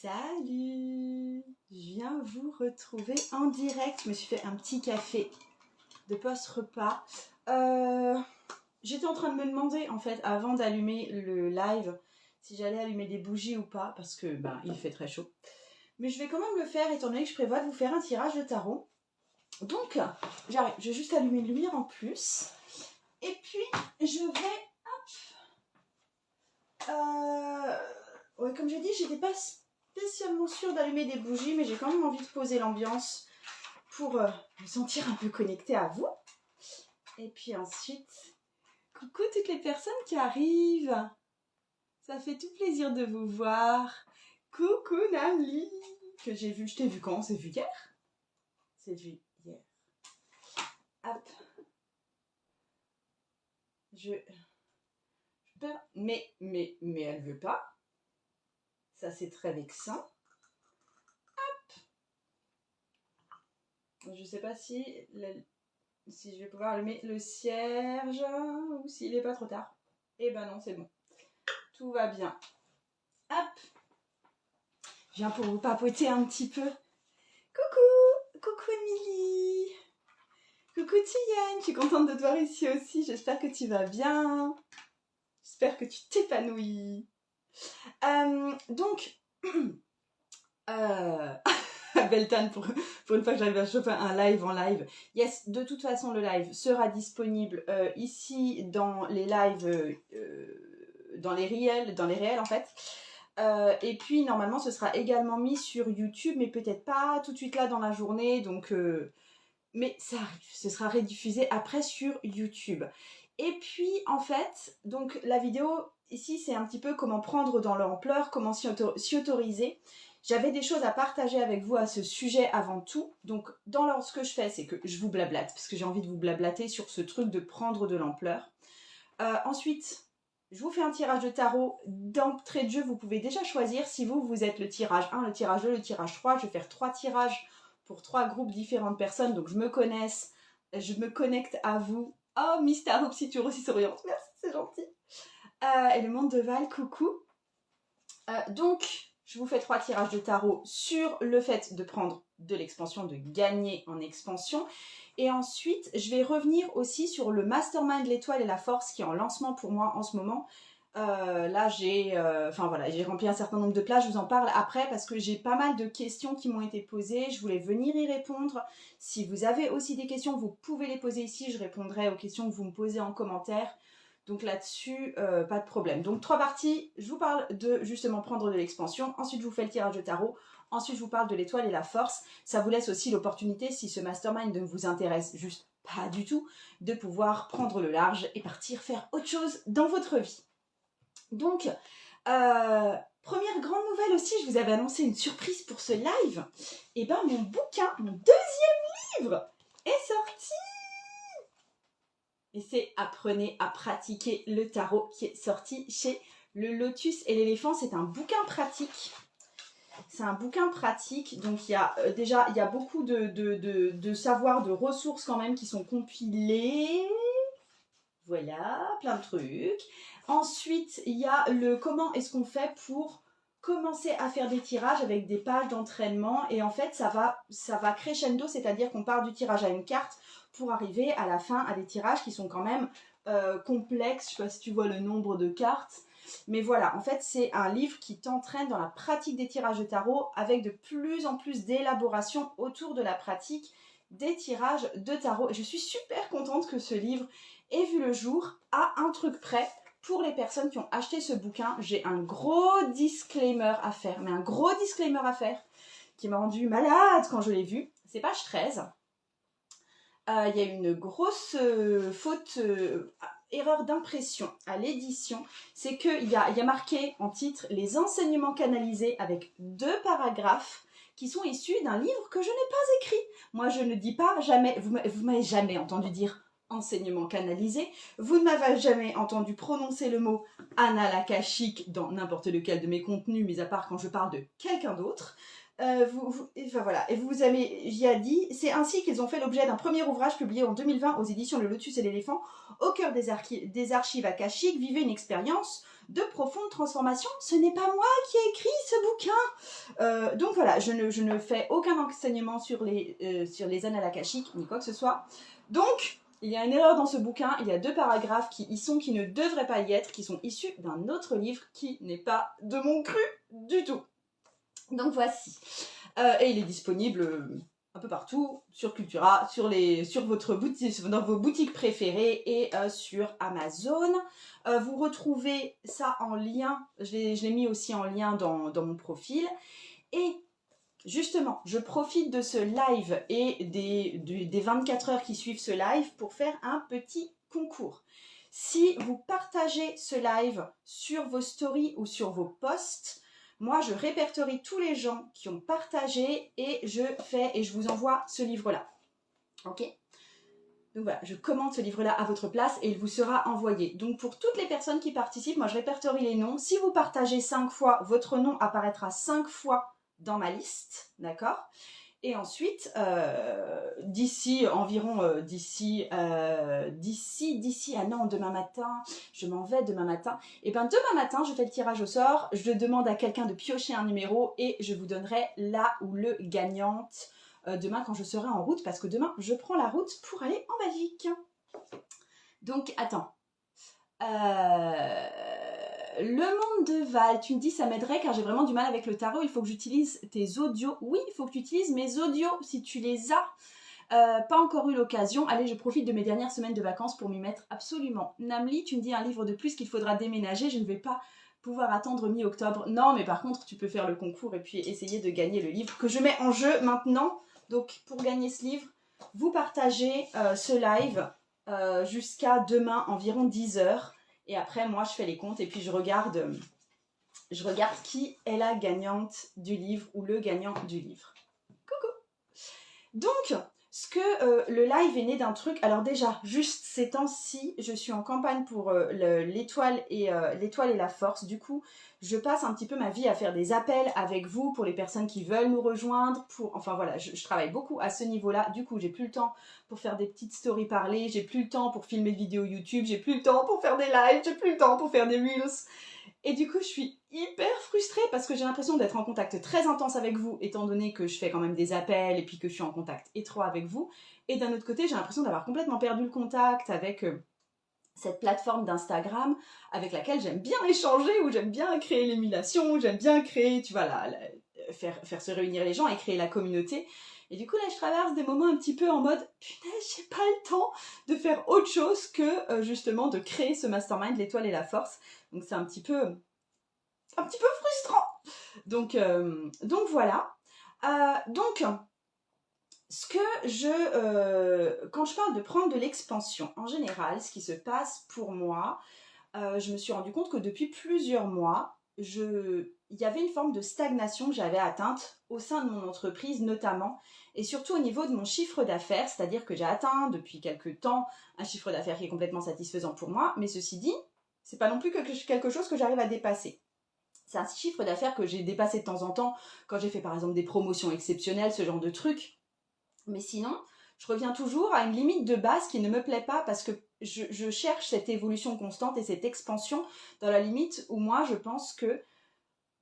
Salut! Je viens vous retrouver en direct. Je me suis fait un petit café de post-repas. J'étais en train de me demander, en fait, avant d'allumer le live, si j'allais allumer des bougies ou pas, parce que il fait très chaud. Mais je vais quand même le faire, étant donné que je prévois de vous faire un tirage de tarot. Donc, j'arrive. Je vais juste allumer une lumière en plus. Et puis, je vais... Ouais, comme j'ai dit, j'étais pas spécialement sûre d'allumer des bougies, mais j'ai quand même envie de poser l'ambiance pour me sentir un peu connectée à vous. Et puis ensuite, coucou toutes les personnes qui arrivent. Ça fait tout plaisir de vous voir. Coucou Nali, que j'ai vu. Je t'ai vu quand? C'est vu hier? C'est vu hier. Hop. Mais elle veut pas. Ça, c'est très vexant. Hop. Je sais pas si je vais pouvoir allumer le cierge ou s'il est pas trop tard. Eh ben non, c'est bon. Tout va bien. Hop. Je viens pour vous papoter un petit peu. Coucou. Coucou Émilie. Coucou Tienne. Je suis contente de te voir ici aussi. J'espère que tu vas bien. J'espère que tu t'épanouis. Donc, Beltane, pour une fois que j'arrive à chauffer un live en live. Yes, de toute façon, le live sera disponible ici dans les lives, dans les réels en fait. Et puis, normalement, ce sera également mis sur YouTube, mais peut-être pas tout de suite là dans la journée. Donc, mais ça arrive, ce sera rediffusé après sur YouTube. Et puis, en fait, donc la vidéo, ici, c'est un petit peu comment prendre dans l'ampleur, comment s'y autoriser. J'avais des choses à partager avec vous à ce sujet avant tout. Donc, ce que je fais, c'est que je vous blablate, parce que j'ai envie de vous blablater sur ce truc de prendre de l'ampleur. Ensuite, je vous fais un tirage de tarot. D'entrée de jeu, vous pouvez déjà choisir si vous êtes le tirage 1, le tirage 2, le tirage 3. Je vais faire 3 tirages pour 3 groupes différents de personnes. Donc, je me connecte à vous. Oh, Miss Tarot, si tu aussi souriante. Merci, c'est gentil. Et le monde de Val, coucou. Donc, je vous fais 3 tirages de tarot sur le fait de prendre de l'expansion, de gagner en expansion. Et ensuite, je vais revenir aussi sur le Mastermind l'Étoile et la Force qui est en lancement pour moi en ce moment. Là, j'ai rempli un certain nombre de places. Je vous en parle après parce que j'ai pas mal de questions qui m'ont été posées. Je voulais venir y répondre. Si vous avez aussi des questions, vous pouvez les poser ici. Je répondrai aux questions que vous me posez en commentaire. Donc là-dessus, pas de problème. Donc 3 parties, je vous parle de justement prendre de l'expansion. Ensuite, je vous fais le tirage de tarot. Ensuite, je vous parle de l'étoile et la force. Ça vous laisse aussi l'opportunité, si ce mastermind ne vous intéresse juste pas du tout, de pouvoir prendre le large et partir faire autre chose dans votre vie. Donc, première grande nouvelle aussi, je vous avais annoncé une surprise pour ce live. Et ben mon bouquin, mon 2e livre est sorti. Et c'est Apprenez à pratiquer le tarot qui est sorti chez Le Lotus et l'Éléphant. C'est un bouquin pratique. C'est un bouquin pratique. Donc il y a beaucoup de savoirs, de ressources quand même qui sont compilés. Voilà, plein de trucs. Ensuite, il y a le comment est-ce qu'on fait pour commencer à faire des tirages avec des pages d'entraînement. Et en fait, ça va crescendo, c'est-à-dire qu'on part du tirage à une carte pour arriver à la fin à des tirages qui sont quand même complexes. Je ne sais pas si tu vois le nombre de cartes. Mais voilà, en fait, c'est un livre qui t'entraîne dans la pratique des tirages de tarot avec de plus en plus d'élaboration autour de la pratique des tirages de tarot. Et je suis super contente que ce livre ait vu le jour à un truc près. Pour les personnes qui ont acheté ce bouquin, j'ai un gros disclaimer à faire. Mais un gros disclaimer à faire qui m'a rendu malade quand je l'ai vu. C'est page 13. Il y a une grosse faute, erreur d'impression à l'édition. C'est qu'il y a marqué en titre « Les enseignements canalisés » avec 2 paragraphes qui sont issus d'un livre que je n'ai pas écrit. Moi, je ne dis pas jamais, vous m'avez jamais entendu dire enseignement canalisé, vous ne m'avez jamais entendu prononcer le mot analakashique dans n'importe lequel de mes contenus, mis à part quand je parle de quelqu'un d'autre. Voilà. Et vous avez, j'y ai dit, c'est ainsi qu'ils ont fait l'objet d'un premier ouvrage publié en 2020 aux éditions Le Lotus et l'Éléphant. Au cœur des archives akashiques, vivez une expérience de profonde transformation. Ce n'est pas moi qui ai écrit ce bouquin. Donc voilà, je ne fais aucun enseignement sur les annales akashiques, ni quoi que ce soit. Donc, il y a une erreur dans ce bouquin, il y a 2 paragraphes qui y sont, qui ne devraient pas y être, qui sont issus d'un autre livre qui n'est pas de mon cru du tout. Donc voici. Et il est disponible un peu partout, sur Cultura, dans vos boutiques préférées et sur Amazon. Vous retrouvez ça en lien, je l'ai mis aussi en lien dans mon profil. Et justement, je profite de ce live et des 24 heures qui suivent ce live pour faire un petit concours. Si vous partagez ce live sur vos stories ou sur vos posts, moi, je répertorie tous les gens qui ont partagé et je vous envoie ce livre-là. Ok ? Donc voilà, je commande ce livre-là à votre place et il vous sera envoyé. Donc pour toutes les personnes qui participent, moi je répertorie les noms. Si vous partagez 5 fois, votre nom apparaîtra 5 fois dans ma liste, d'accord ? Et ensuite, d'ici, demain matin, je m'en vais demain matin. Et bien demain matin, je fais le tirage au sort, je demande à quelqu'un de piocher un numéro et je vous donnerai la ou le gagnante demain quand je serai en route, parce que demain, je prends la route pour aller en Belgique. Donc, attends. Le monde de Val, tu me dis ça m'aiderait car j'ai vraiment du mal avec le tarot, il faut que j'utilise tes audios. Oui, il faut que tu utilises mes audios si tu les as. Pas encore eu l'occasion. Allez, je profite de mes dernières semaines de vacances pour m'y mettre absolument. Namli, tu me dis un livre de plus qu'il faudra déménager, je ne vais pas pouvoir attendre mi-octobre. Non, mais par contre, tu peux faire le concours et puis essayer de gagner le livre que je mets en jeu maintenant. Donc, pour gagner ce livre, vous partagez ce live jusqu'à demain, environ 10 heures. Et après, moi, je fais les comptes et puis je regarde qui est la gagnante du livre ou le gagnant du livre. Coucou! Donc, le live est né d'un truc. Alors déjà, juste ces temps-ci, je suis en campagne pour l'étoile et la force. Du coup, je passe un petit peu ma vie à faire des appels avec vous pour les personnes qui veulent nous rejoindre. Enfin voilà, je travaille beaucoup à ce niveau-là. Du coup, j'ai plus le temps pour faire des petites stories parlées. J'ai plus le temps pour filmer des vidéos YouTube. J'ai plus le temps pour faire des lives. J'ai plus le temps pour faire des reels. Et du coup, je suis hyper frustrée parce que j'ai l'impression d'être en contact très intense avec vous, étant donné que je fais quand même des appels et puis que je suis en contact étroit avec vous. Et d'un autre côté, j'ai l'impression d'avoir complètement perdu le contact avec cette plateforme d'Instagram avec laquelle j'aime bien échanger, où j'aime bien créer l'émulation, où j'aime bien créer, tu vois, faire se réunir les gens et créer la communauté. Et du coup, là, je traverse des moments un petit peu en mode « Punaise, j'ai pas le temps de faire autre chose que justement de créer ce mastermind, l'étoile et la force. » Donc, c'est un petit peu frustrant. Donc voilà. Donc, quand je parle de prendre de l'expansion, en général, ce qui se passe pour moi, je me suis rendu compte que depuis plusieurs mois, il y avait une forme de stagnation que j'avais atteinte au sein de mon entreprise notamment, et surtout au niveau de mon chiffre d'affaires, c'est-à-dire que j'ai atteint depuis quelques temps un chiffre d'affaires qui est complètement satisfaisant pour moi, mais ceci dit, c'est pas non plus quelque chose que j'arrive à dépasser. C'est un chiffre d'affaires que j'ai dépassé de temps en temps quand j'ai fait par exemple des promotions exceptionnelles, ce genre de trucs. Mais sinon, je reviens toujours à une limite de base qui ne me plaît pas parce que je cherche cette évolution constante et cette expansion dans la limite où moi je pense que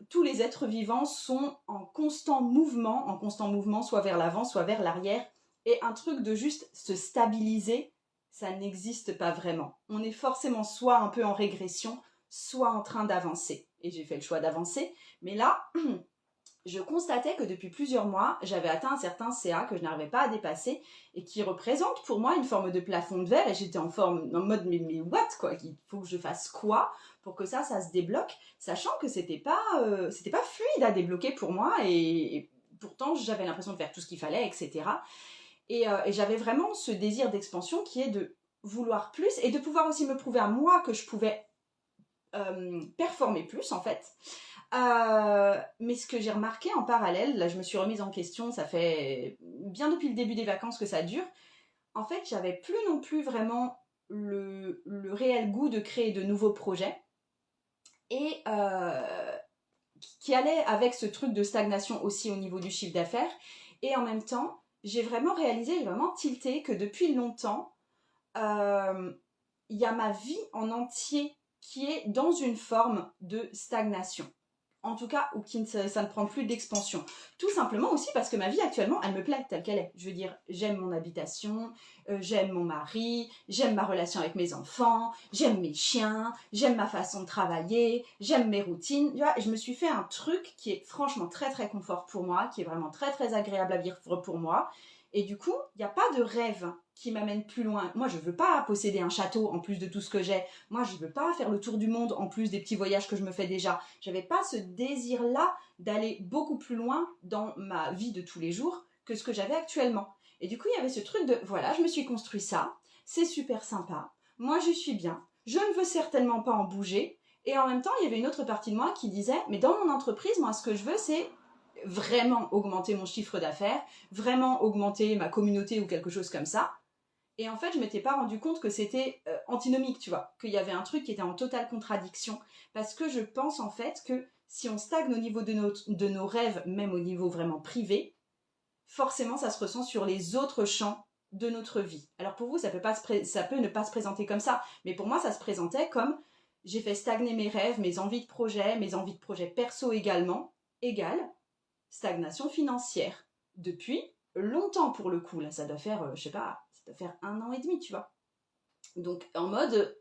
tous les êtres vivants sont en constant mouvement soit vers l'avant, soit vers l'arrière. Et un truc de juste se stabiliser, ça n'existe pas vraiment. On est forcément soit un peu en régression, soit en train d'avancer. Et j'ai fait le choix d'avancer. Mais là, je constatais que depuis plusieurs mois, j'avais atteint un certain CA que je n'arrivais pas à dépasser et qui représente pour moi une forme de plafond de verre. Et j'étais en mode mais what quoi, il faut que je fasse quoi pour que ça se débloque, sachant que c'était pas fluide à débloquer pour moi et pourtant j'avais l'impression de faire tout ce qu'il fallait, etc. Et j'avais vraiment ce désir d'expansion qui est de vouloir plus et de pouvoir aussi me prouver à moi que je pouvais performer plus en fait. Mais ce que j'ai remarqué en parallèle, là je me suis remise en question, ça fait bien depuis le début des vacances que ça dure, en fait j'avais plus non plus vraiment le réel goût de créer de nouveaux projets et qui allait avec ce truc de stagnation aussi au niveau du chiffre d'affaires, et en même temps j'ai vraiment tilté que depuis longtemps il y a ma vie en entier qui est dans une forme de stagnation. En tout cas, ou ça ne prend plus d'expansion. Tout simplement aussi parce que ma vie actuellement, elle me plaît telle qu'elle est. Je veux dire, j'aime mon habitation, j'aime mon mari, j'aime ma relation avec mes enfants, j'aime mes chiens, j'aime ma façon de travailler, j'aime mes routines. Tu vois, je me suis fait un truc qui est franchement très très confort pour moi, qui est vraiment très très agréable à vivre pour moi. Et du coup, il n'y a pas de rêve qui m'amène plus loin. Moi, je ne veux pas posséder un château en plus de tout ce que j'ai. Moi, je ne veux pas faire le tour du monde en plus des petits voyages que je me fais déjà. Je n'avais pas ce désir-là d'aller beaucoup plus loin dans ma vie de tous les jours que ce que j'avais actuellement. Et du coup, il y avait ce truc de, voilà, je me suis construit ça, c'est super sympa, moi je suis bien, je ne veux certainement pas en bouger. Et en même temps, il y avait une autre partie de moi qui disait, mais dans mon entreprise, moi, ce que je veux, c'est vraiment augmenter mon chiffre d'affaires, vraiment augmenter ma communauté ou quelque chose comme ça. Et en fait, je ne m'étais pas rendu compte que c'était antinomique, tu vois, qu'il y avait un truc qui était en totale contradiction. Parce que je pense en fait que si on stagne au niveau de nos rêves, même au niveau vraiment privé, forcément ça se ressent sur les autres champs de notre vie. Alors pour vous, ça peut ne pas se présenter comme ça, mais pour moi, ça se présentait comme j'ai fait stagner mes rêves, mes envies de projet perso également, égale stagnation financière. Depuis longtemps pour le coup, là ça doit faire, je sais pas, ça doit faire 1 an et demi, tu vois. Donc en mode,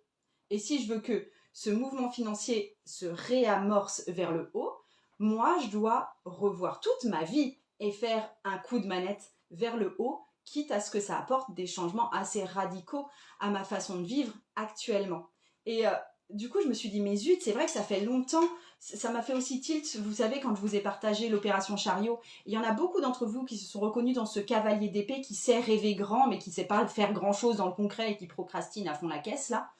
et si je veux que ce mouvement financier se réamorce vers le haut, moi je dois revoir toute ma vie et faire un coup de manette vers le haut, quitte à ce que ça apporte des changements assez radicaux à ma façon de vivre actuellement. Et du coup, je me suis dit, mais zut, c'est vrai que ça fait longtemps, ça m'a fait aussi tilt, vous savez, quand je vous ai partagé l'opération Chariot, il y en a beaucoup d'entre vous qui se sont reconnus dans ce cavalier d'épée qui sait rêver grand, mais qui ne sait pas faire grand-chose dans le concret et qui procrastine à fond la caisse, là.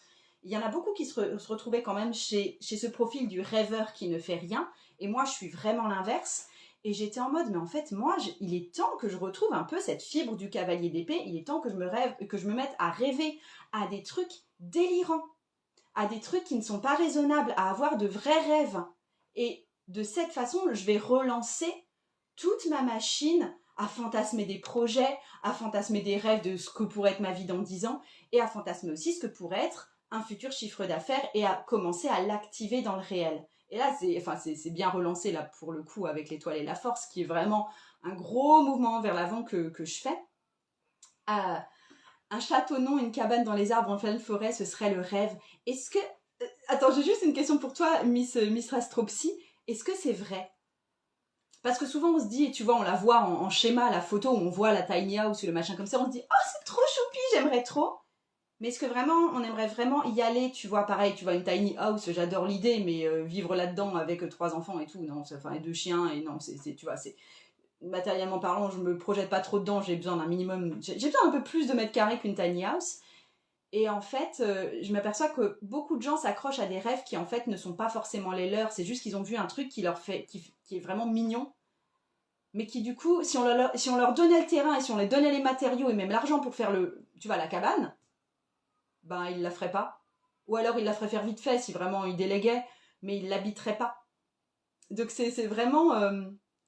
Il y en a beaucoup qui se retrouvaient quand même chez ce profil du rêveur qui ne fait rien, et moi, je suis vraiment l'inverse. Et j'étais en mode, mais en fait, moi, il est temps que je retrouve un peu cette fibre du cavalier d'épée, il est temps que je me mette à rêver à des trucs délirants, à des trucs qui ne sont pas raisonnables, à avoir de vrais rêves. Et de cette façon, je vais relancer toute ma machine à fantasmer des projets, à fantasmer des rêves de ce que pourrait être ma vie dans 10 ans, et à fantasmer aussi ce que pourrait être un futur chiffre d'affaires et à commencer à l'activer dans le réel. Et là, c'est bien relancé là pour le coup avec l'étoile et la force, qui est vraiment un gros mouvement vers l'avant que je fais. Un château non, une cabane dans les arbres en pleine forêt, ce serait le rêve. Est-ce que... Attends, j'ai juste une question pour toi, Miss Rastropsy. Est-ce que c'est vrai? Parce que souvent on se dit, et tu vois, on la voit en schéma, la photo où on voit la tiny house ou le machin comme ça, on se dit, oh c'est trop choupi, j'aimerais trop. Mais est-ce que vraiment, on aimerait vraiment y aller? Tu vois, pareil, tu vois, une tiny house, j'adore l'idée, mais vivre là-dedans avec 3 enfants et tout, non, enfin, et 2 chiens, et non, tu vois, c'est... Matériellement parlant, je me projette pas trop dedans, j'ai besoin d'un minimum, j'ai besoin d'un peu plus de mètres carrés qu'une tiny house. Et en fait, je m'aperçois que beaucoup de gens s'accrochent à des rêves qui en fait ne sont pas forcément les leurs, c'est juste qu'ils ont vu un truc qui est vraiment mignon, mais qui du coup, si on leur donnait le terrain et si on les donnait les matériaux et même l'argent pour faire la cabane, ben ils la feraient pas. Ou alors ils la feraient faire vite fait si vraiment ils déléguaient, mais ils l'habiteraient pas. Donc c'est vraiment...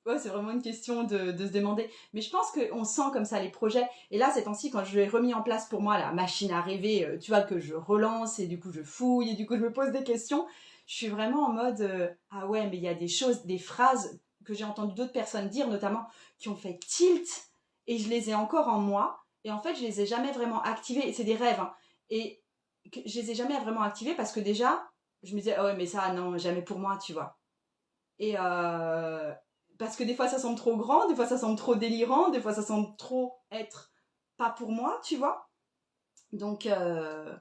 ouais, c'est vraiment une question de se demander. Mais je pense qu'on sent comme ça les projets. Et là, ces temps-ci, quand je l'ai remis en place pour moi, la machine à rêver, tu vois, que je relance et du coup je fouille et du coup je me pose des questions, je suis vraiment en mode ah ouais, mais il y a des choses, des phrases que j'ai entendu d'autres personnes dire, notamment, qui ont fait tilt et je les ai encore en moi. Et en fait, je les ai jamais vraiment activées. Et c'est des rêves, hein. Et je les ai jamais vraiment activées parce que déjà, je me disais, oh ouais, mais ça, non, jamais pour moi, tu vois. Et parce que des fois ça semble trop grand, des fois ça semble trop délirant, des fois ça semble trop être pas pour moi, tu vois. Donc le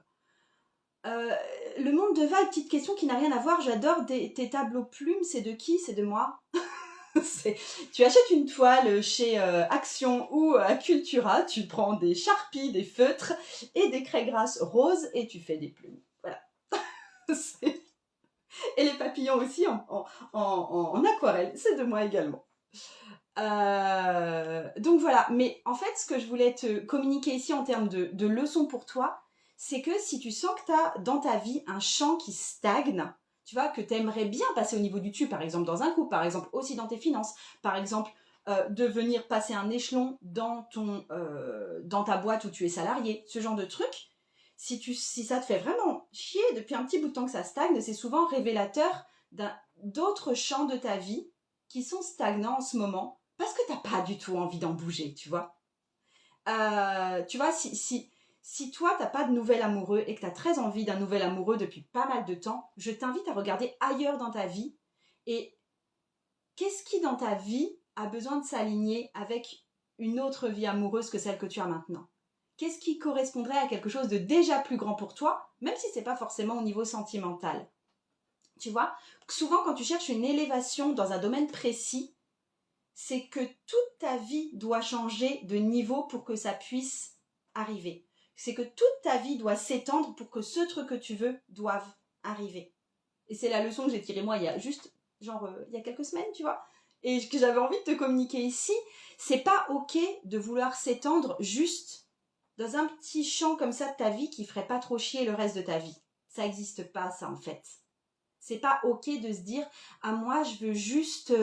monde de Val, petite question qui n'a rien à voir, j'adore tes tableaux plumes, c'est de qui? C'est de moi. Tu achètes une toile chez Action ou à Cultura, tu prends des charpies, des feutres et des craies grasses roses et tu fais des plumes. Voilà. Et les papillons aussi en aquarelle, c'est de moi également. Donc voilà, mais en fait, ce que je voulais te communiquer ici en termes de leçons pour toi, c'est que si tu sens que tu as dans ta vie un champ qui stagne, tu vois, que tu aimerais bien passer au niveau du dessus, par exemple dans un couple, par exemple aussi dans tes finances, par exemple de venir passer un échelon dans ta boîte où tu es salarié, ce genre de truc, si ça te fait vraiment chier depuis un petit bout de temps que ça stagne, c'est souvent révélateur d'autres champs de ta vie qui sont stagnants en ce moment parce que t'as pas du tout envie d'en bouger, tu vois. Tu vois, si toi, t'as pas de nouvel amoureux et que tu as très envie d'un nouvel amoureux depuis pas mal de temps, je t'invite à regarder ailleurs dans ta vie et qu'est-ce qui dans ta vie a besoin de s'aligner avec une autre vie amoureuse que celle que tu as maintenant. Qu'est-ce qui correspondrait à quelque chose de déjà plus grand pour toi, même si c'est pas forcément au niveau sentimental. Tu vois, souvent quand tu cherches une élévation dans un domaine précis, c'est que toute ta vie doit changer de niveau pour que ça puisse arriver. C'est que toute ta vie doit s'étendre pour que ce truc que tu veux doive arriver. Et c'est la leçon que j'ai tirée moi il y a juste, il y a quelques semaines, tu vois, et que j'avais envie de te communiquer ici. C'est pas ok de vouloir s'étendre juste dans un petit champ comme ça de ta vie qui ferait pas trop chier le reste de ta vie. Ça n'existe pas, ça, en fait. C'est pas ok de se dire, ah, moi, je veux juste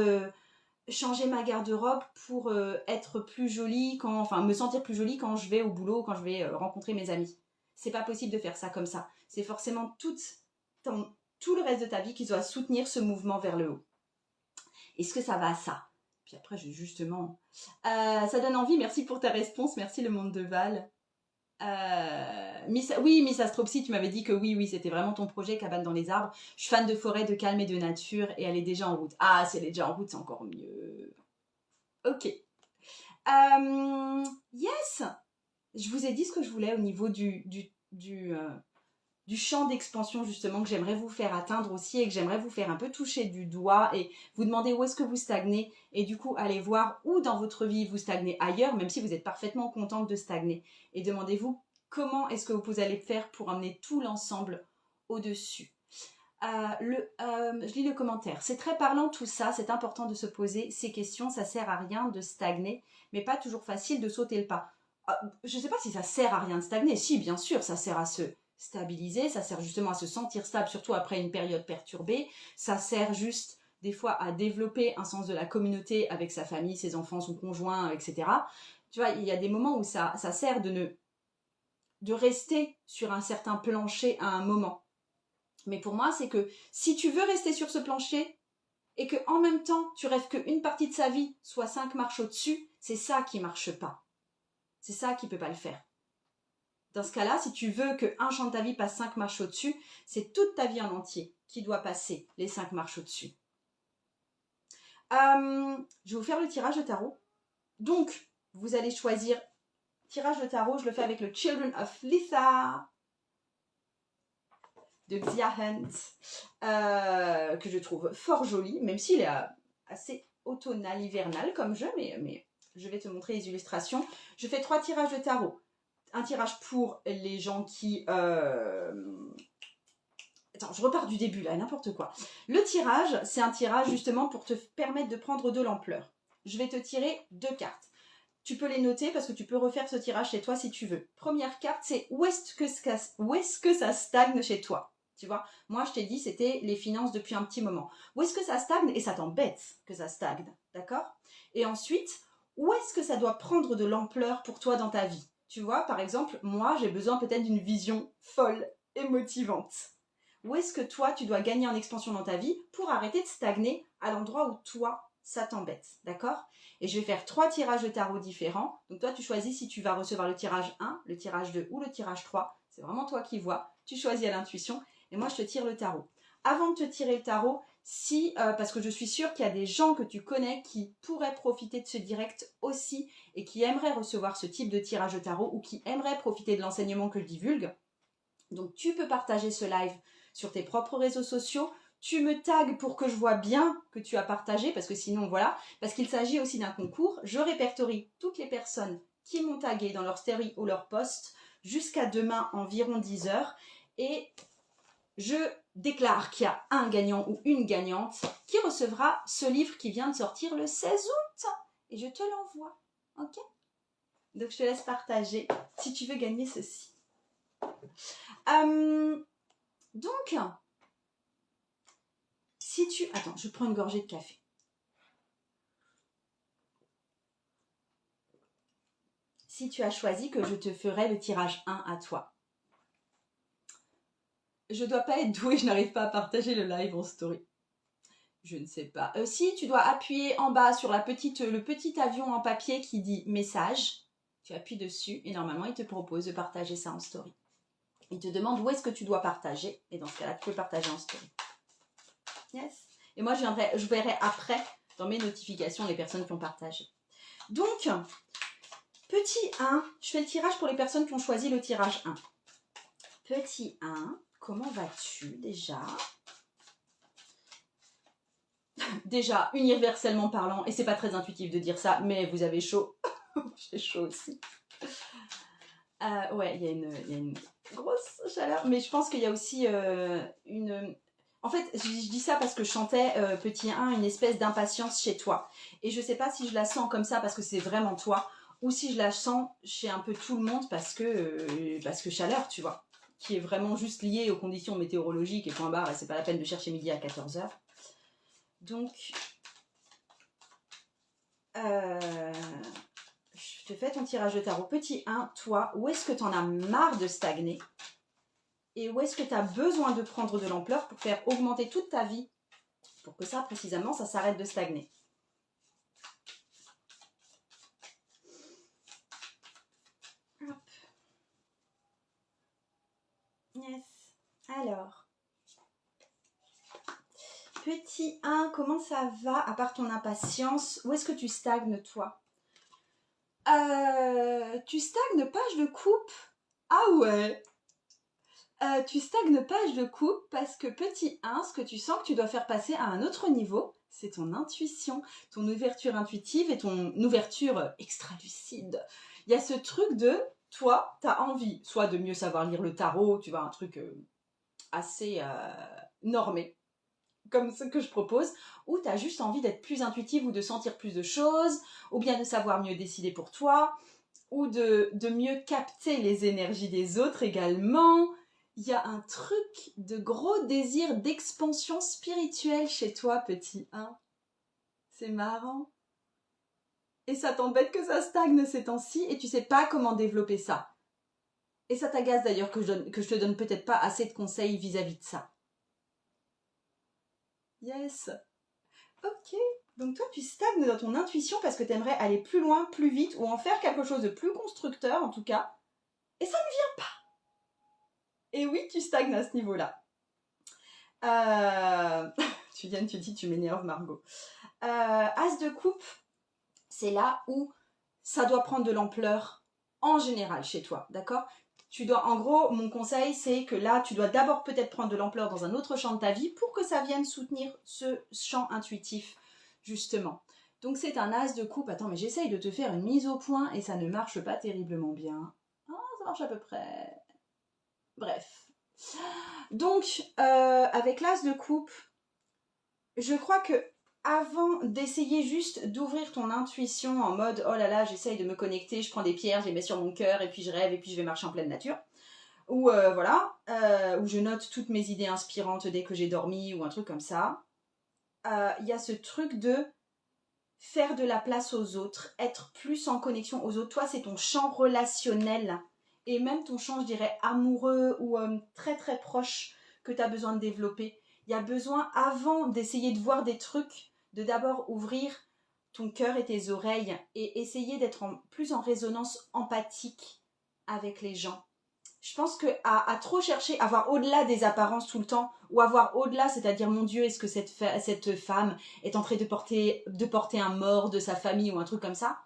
changer ma garde-robe pour être plus jolie, me sentir plus jolie quand je vais au boulot, quand je vais rencontrer mes amis. C'est pas possible de faire ça comme ça. C'est forcément tout le reste de ta vie qui doit soutenir ce mouvement vers le haut. Est-ce que ça va à ça? Puis après, justement... ça donne envie, merci pour ta réponse, merci le monde de Val. Miss Astropsy, tu m'avais dit que oui, c'était vraiment ton projet, cabane dans les arbres. Je suis fan de forêt, de calme et de nature, et elle est déjà en route. Ah, si elle est déjà en route, c'est encore mieux. Ok. Yes. Je vous ai dit ce que je voulais au niveau du champ d'expansion justement que j'aimerais vous faire atteindre aussi et que j'aimerais vous faire un peu toucher du doigt et vous demander où est-ce que vous stagnez et du coup allez voir où dans votre vie vous stagnez ailleurs, même si vous êtes parfaitement contente de stagner, et demandez-vous comment est-ce que vous allez faire pour amener tout l'ensemble au-dessus. Je lis le commentaire. C'est très parlant tout ça, c'est important de se poser ces questions, ça sert à rien de stagner, mais pas toujours facile de sauter le pas. Je ne sais pas si ça sert à rien de stagner, si bien sûr ça sert à se stabiliser, ça sert justement à se sentir stable, surtout après une période perturbée, ça sert juste des fois à développer un sens de la communauté avec sa famille, ses enfants, son conjoint, etc. Tu vois, il y a des moments où ça sert de rester sur un certain plancher à un moment. Mais pour moi, c'est que si tu veux rester sur ce plancher et qu'en même temps, tu rêves qu'une partie de sa vie soit 5 marches au-dessus, c'est ça qui ne marche pas. C'est ça qui ne peut pas le faire. Dans ce cas-là, si tu veux qu'un champ de ta vie passe 5 marches au-dessus, c'est toute ta vie en entier qui doit passer les 5 marches au-dessus. Je vais vous faire le tirage de tarot. Donc, vous allez choisir tirage de tarot. Je le fais avec le Children of Litha de Xia Hunt, que je trouve fort joli, même s'il est assez automnal, hivernal comme jeu, mais je vais te montrer les illustrations. Je fais 3 tirages de tarot. Un tirage pour les gens qui... Attends, je repars du début là, n'importe quoi. Le tirage, c'est un tirage justement pour te permettre de prendre de l'ampleur. Je vais te tirer 2 cartes. Tu peux les noter parce que tu peux refaire ce tirage chez toi si tu veux. Première carte, c'est où est-ce que ça stagne chez toi? Tu vois, moi je t'ai dit c'était les finances depuis un petit moment. Où est-ce que ça stagne et ça t'embête que ça stagne, d'accord? Et ensuite, où est-ce que ça doit prendre de l'ampleur pour toi dans ta vie? Tu vois, par exemple, moi j'ai besoin peut-être d'une vision folle et motivante. Où est-ce que toi tu dois gagner en expansion dans ta vie pour arrêter de stagner à l'endroit où toi ça t'embête, d'accord? Et je vais faire 3 tirages de tarot différents. Donc toi, tu choisis si tu vas recevoir le tirage 1, le tirage 2 ou le tirage 3. C'est vraiment toi qui vois. Tu choisis à l'intuition. Et moi, je te tire le tarot. Avant de te tirer le tarot, parce que je suis sûre qu'il y a des gens que tu connais qui pourraient profiter de ce direct aussi et qui aimeraient recevoir ce type de tirage de tarot ou qui aimeraient profiter de l'enseignement que je divulgue. Donc, tu peux partager ce live sur tes propres réseaux sociaux. Tu me tagues pour que je vois bien que tu as partagé, parce que sinon, voilà, parce qu'il s'agit aussi d'un concours. Je répertorie toutes les personnes qui m'ont tagué dans leur story ou leur post jusqu'à demain, environ 10 heures. Et je déclare qu'il y a un gagnant ou une gagnante qui recevra ce livre qui vient de sortir le 16 août. Et je te l'envoie, ok? Donc, je te laisse partager si tu veux gagner ceci. Donc, si tu... Attends, je prends une gorgée de café. Si tu as choisi que je te ferai le tirage 1 à toi. Je dois pas être douée, je n'arrive pas à partager le live en story. Je ne sais pas. Si, tu dois appuyer en bas sur le petit avion en papier qui dit message. Tu appuies dessus et normalement, il te propose de partager ça en story. Il te demande où est-ce que tu dois partager. Et dans ce cas-là, tu peux partager en story. Yes. Et moi, je verrai après dans mes notifications les personnes qui ont partagé. Donc, petit 1, je fais le tirage pour les personnes qui ont choisi le tirage 1. Petit 1, comment vas-tu déjà? Déjà, universellement parlant, et c'est pas très intuitif de dire ça, mais vous avez chaud. J'ai chaud aussi. Ouais, il y a une grosse chaleur, mais je pense qu'il y a aussi une... En fait, je dis ça parce que je chantais, petit 1, une espèce d'impatience chez toi. Et je sais pas si je la sens comme ça parce que c'est vraiment toi, ou si je la sens chez un peu tout le monde parce que chaleur, tu vois, qui est vraiment juste liée aux conditions météorologiques et point barre, et c'est pas la peine de chercher midi à 14h. Donc, je te fais ton tirage de tarot. Petit 1, toi, où est-ce que tu en as marre de stagner? Et où est-ce que tu as besoin de prendre de l'ampleur pour faire augmenter toute ta vie? Pour que ça, précisément, ça s'arrête de stagner. Hop. Yes. Alors. Petit 1, comment ça va à part ton impatience? Où est-ce que tu stagnes, toi? Tu stagnes page de coupe? Ah ouais. Tu stagnes page de coupe parce que petit 1, ce que tu sens que tu dois faire passer à un autre niveau, c'est ton intuition, ton ouverture intuitive et ton ouverture extra-lucide. Il y a ce truc de, toi, tu as envie, soit de mieux savoir lire le tarot, tu vois, un truc assez normé, comme ce que je propose, ou tu as juste envie d'être plus intuitive ou de sentir plus de choses, ou bien de savoir mieux décider pour toi, ou de mieux capter les énergies des autres également. Il y a un truc de gros désir d'expansion spirituelle chez toi, petit 1. C'est marrant. Et ça t'embête que ça stagne ces temps-ci et tu sais pas comment développer ça. Et ça t'agace d'ailleurs que je te donne peut-être pas assez de conseils vis-à-vis de ça. Yes. Ok. Donc toi, tu stagnes dans ton intuition parce que tu aimerais aller plus loin, plus vite, ou en faire quelque chose de plus constructeur en tout cas. Et ça ne vient pas. Et oui, tu stagnes à ce niveau-là. Tu viens, tu dis, tu m'énerves, Margot. As de coupe, c'est là où ça doit prendre de l'ampleur en général chez toi, d'accord? Tu dois, en gros, mon conseil, c'est que là, tu dois d'abord peut-être prendre de l'ampleur dans un autre champ de ta vie pour que ça vienne soutenir ce champ intuitif, justement. Donc, c'est un as de coupe. Attends, mais j'essaye de te faire une mise au point et ça ne marche pas terriblement bien. Ah, ça marche à peu près. Bref. Donc, avec l'as de coupe, je crois que avant d'essayer juste d'ouvrir ton intuition en mode oh là là, j'essaye de me connecter, je prends des pierres, je les mets sur mon cœur et puis je rêve et puis je vais marcher en pleine nature, ou voilà, où je note toutes mes idées inspirantes dès que j'ai dormi ou un truc comme ça, il y a ce truc de faire de la place aux autres, être plus en connexion aux autres. Toi, c'est ton champ relationnel et même ton champ, je dirais, amoureux ou très très proche que tu as besoin de développer. Il y a besoin, avant d'essayer de voir des trucs, de d'abord ouvrir ton cœur et tes oreilles et essayer d'être plus en résonance empathique avec les gens. Je pense que à trop chercher, à voir au-delà des apparences tout le temps, ou à voir au-delà, c'est-à-dire, mon Dieu, est-ce que cette femme est en train de porter un mort de sa famille ou un truc comme ça,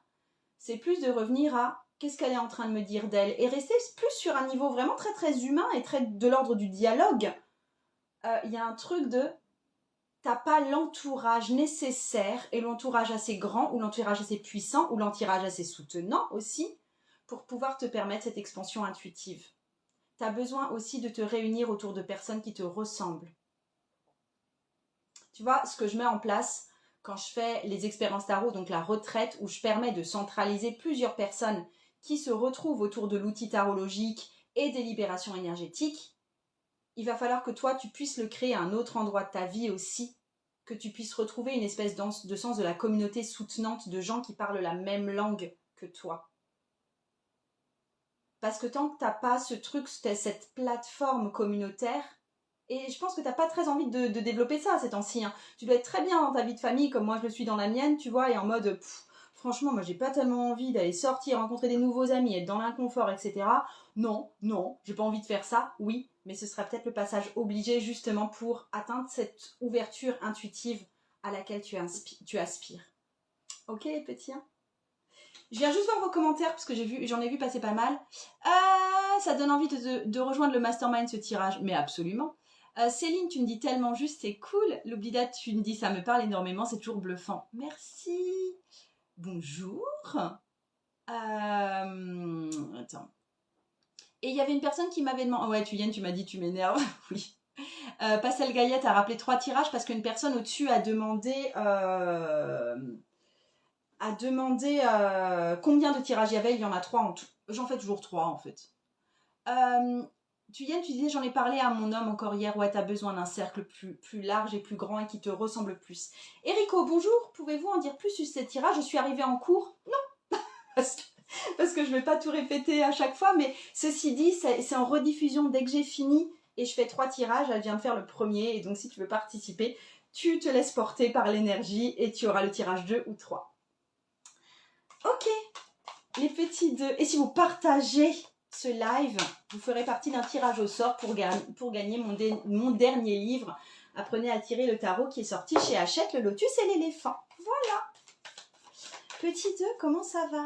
c'est plus de revenir à qu'est-ce qu'elle est en train de me dire d'elle, et rester plus sur un niveau vraiment très très humain et très de l'ordre du dialogue. Il y a un truc de t'as pas l'entourage nécessaire et l'entourage assez grand ou l'entourage assez puissant ou l'entourage assez soutenant aussi pour pouvoir te permettre cette expansion intuitive. Tu as besoin aussi de te réunir autour de personnes qui te ressemblent. Tu vois, ce que je mets en place quand je fais les expériences tarot, donc la retraite, où je permets de centraliser plusieurs personnes qui se retrouvent autour de l'outil tarologique et des libérations énergétiques, il va falloir que toi, tu puisses le créer à un autre endroit de ta vie aussi, que tu puisses retrouver une espèce de sens de la communauté soutenante de gens qui parlent la même langue que toi. Parce que tant que tu n'as pas ce truc, cette plateforme communautaire, Et je pense que tu n'as pas très envie de développer ça ces temps-ci. Hein. Tu dois être très bien dans ta vie de famille, comme moi je le suis dans la mienne, tu vois, et en mode, franchement, moi j'ai pas tellement envie d'aller sortir, rencontrer des nouveaux amis, être dans l'inconfort, etc. Non, non, j'ai pas envie de faire ça, oui, mais ce sera peut-être le passage obligé justement pour atteindre cette ouverture intuitive à laquelle tu aspires. Ok les petits hein. Je viens juste voir vos commentaires parce que j'en ai vu passer pas mal. Ça donne envie de rejoindre le mastermind ce tirage, mais absolument. Céline, tu me dis tellement juste, c'est cool. L'Oblida, tu me dis ça me parle énormément, c'est toujours bluffant. Merci. Bonjour. Attends. Et il y avait une personne qui m'avait demandé. Ouais, tu m'as dit tu m'énerves. Oui. Pascal Gaillette a rappelé 3 tirages parce qu'une personne au-dessus a demandé. Combien de tirages il y avait. Il y en a 3 en tout. J'en fais toujours 3 en fait. Tu disais, j'en ai parlé à mon homme encore hier. Ouais, t'as besoin d'un cercle plus large et plus grand et qui te ressemble plus. Erico, bonjour. Pouvez-vous en dire plus sur ces tirages? Je suis arrivée en cours. Non. parce que je ne vais pas tout répéter à chaque fois. Mais ceci dit, c'est en rediffusion dès que j'ai fini. Et je fais 3 tirages. Elle vient de faire le premier. Et donc, si tu veux participer, tu te laisses porter par l'énergie. Et tu auras le tirage 2 ou 3. Ok. Les petits 2. Et si vous partagez ce live, vous ferez partie d'un tirage au sort pour gagner mon dernier livre. Apprenez à tirer le tarot qui est sorti chez Hachette, le lotus et l'éléphant. Voilà. Petit 2, comment ça va?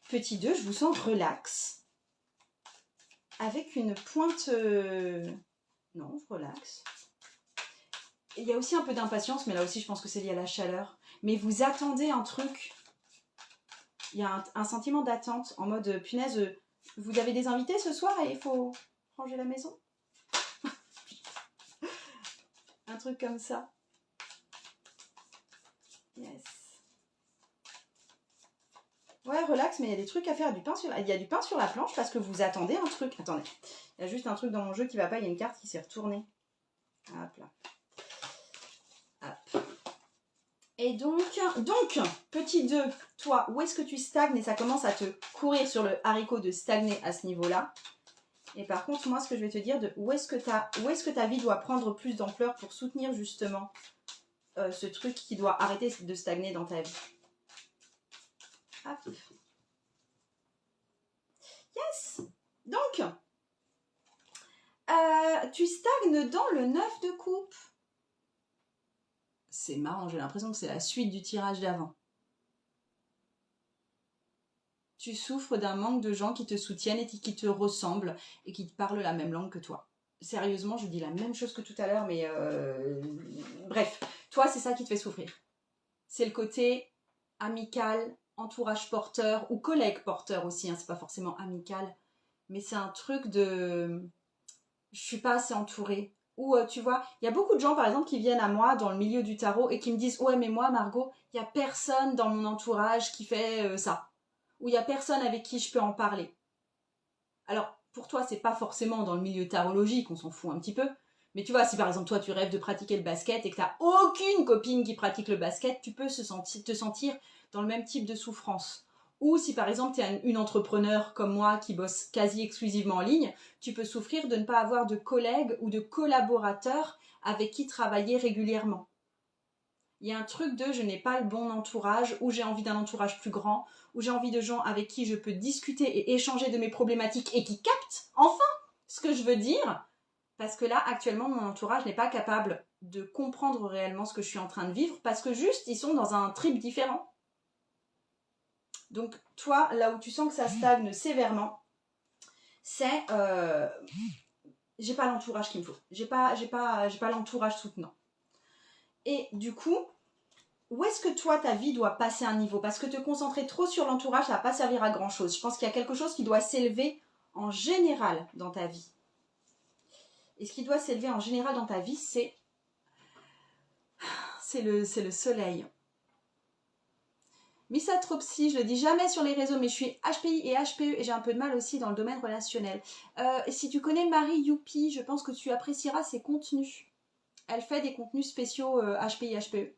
Petit 2, je vous sens relax. Avec une pointe... Non, je relaxe. Il y a aussi un peu d'impatience, mais là aussi je pense que c'est lié à la chaleur. Mais vous attendez un truc. Il y a un sentiment d'attente en mode punaise, vous avez des invités ce soir et il faut ranger la maison. Un truc comme ça. Yes. Ouais, relax, mais il y a des trucs à faire. Il y a du pain sur la planche parce que vous attendez un truc. Attendez, il y a juste un truc dans mon jeu qui va pas. Il y a une carte qui s'est retournée. Hop là. Hop. Et donc, petit 2, toi, où est-ce que tu stagnes et ça commence à te courir sur le haricot de stagner à ce niveau-là. Et par contre, moi, ce que je vais te dire, où est-ce que ta vie doit prendre plus d'ampleur pour soutenir justement ce truc qui doit arrêter de stagner dans ta vie. Hop. Yes. Donc, tu stagnes dans le 9 de coupe. C'est marrant, j'ai l'impression que c'est la suite du tirage d'avant. Tu souffres d'un manque de gens qui te soutiennent et qui te ressemblent et qui te parlent la même langue que toi. Sérieusement, je dis la même chose que tout à l'heure, mais bref, toi, c'est ça qui te fait souffrir. C'est le côté amical, entourage porteur ou collègue porteur aussi, hein, c'est pas forcément amical, mais c'est un truc de je suis pas assez entourée. Ou tu vois, il y a beaucoup de gens par exemple qui viennent à moi dans le milieu du tarot et qui me disent ouais mais moi Margot, il y a personne dans mon entourage qui fait ça. Ou il y a personne avec qui je peux en parler. Alors pour toi c'est pas forcément dans le milieu tarologique, on s'en fout un petit peu. Mais tu vois, si par exemple toi tu rêves de pratiquer le basket et que t'as aucune copine qui pratique le basket, tu peux te sentir dans le même type de souffrance. Ou si par exemple tu es une entrepreneur comme moi qui bosse quasi exclusivement en ligne, tu peux souffrir de ne pas avoir de collègues ou de collaborateurs avec qui travailler régulièrement. Il y a un truc de je n'ai pas le bon entourage, ou j'ai envie d'un entourage plus grand, ou j'ai envie de gens avec qui je peux discuter et échanger de mes problématiques et qui captent enfin ce que je veux dire. Parce que là, actuellement, mon entourage n'est pas capable de comprendre réellement ce que je suis en train de vivre parce que juste, ils sont dans un trip différent. Donc, toi, là où tu sens que ça stagne sévèrement, c'est j'ai pas l'entourage qu'il me faut. J'ai pas l'entourage soutenant. Et du coup, où est-ce que toi, ta vie doit passer un niveau? Parce que te concentrer trop sur l'entourage, ça va pas servir à grand-chose. Je pense qu'il y a quelque chose qui doit s'élever en général dans ta vie. Et ce qui doit s'élever en général dans ta vie, c'est le soleil. Misatropsie, je le dis jamais sur les réseaux, mais je suis HPI et HPE et j'ai un peu de mal aussi dans le domaine relationnel. Si tu connais Marie Youpi, je pense que tu apprécieras ses contenus. Elle fait des contenus spéciaux HPI, HPE.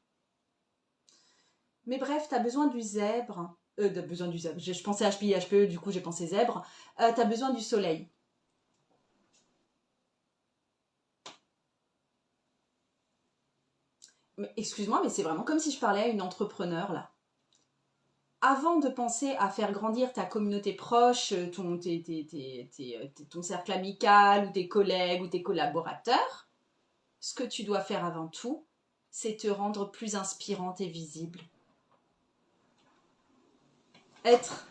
Mais bref, tu as besoin du zèbre. T'as besoin du zèbre. Je pensais HPI, HPE, du coup j'ai pensé zèbre. T'as besoin du soleil. Excuse-moi, mais c'est vraiment comme si je parlais à une entrepreneur, là. Avant de penser à faire grandir ta communauté proche, ton cercle amical, ou tes collègues, ou tes collaborateurs, ce que tu dois faire avant tout, c'est te rendre plus inspirante et visible. Être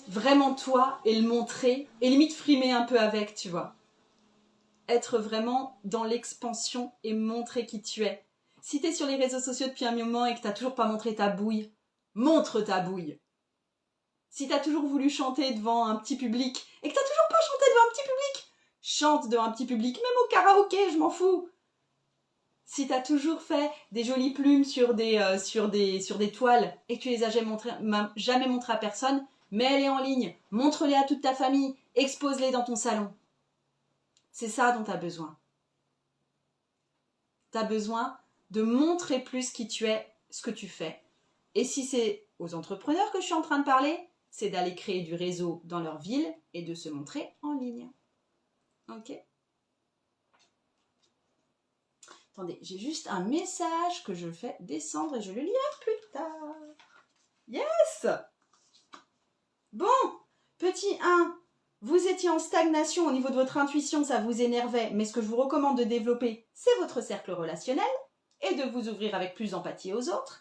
vraiment toi et le montrer, et limite frimer un peu avec, tu vois. Être vraiment dans l'expansion et montrer qui tu es. Si t'es sur les réseaux sociaux depuis un moment et que t'as toujours pas montré ta bouille, montre ta bouille. Si t'as toujours voulu chanter devant un petit public et que t'as toujours pas chanté devant un petit public, chante devant un petit public, même au karaoké, je m'en fous. Si t'as toujours fait des jolies plumes sur des toiles et que tu les as jamais montrées à personne, mets-les en ligne, montre-les à toute ta famille, expose-les dans ton salon. C'est ça dont t'as besoin. T'as besoin de montrer plus qui tu es, ce que tu fais. Et si c'est aux entrepreneurs que je suis en train de parler, c'est d'aller créer du réseau dans leur ville et de se montrer en ligne. Ok ? Attendez, j'ai juste un message que je fais descendre et je le lirai plus tard. Yes! Bon, petit 1, vous étiez en stagnation au niveau de votre intuition, ça vous énervait, mais ce que je vous recommande de développer, c'est votre cercle relationnel et de vous ouvrir avec plus d'empathie aux autres.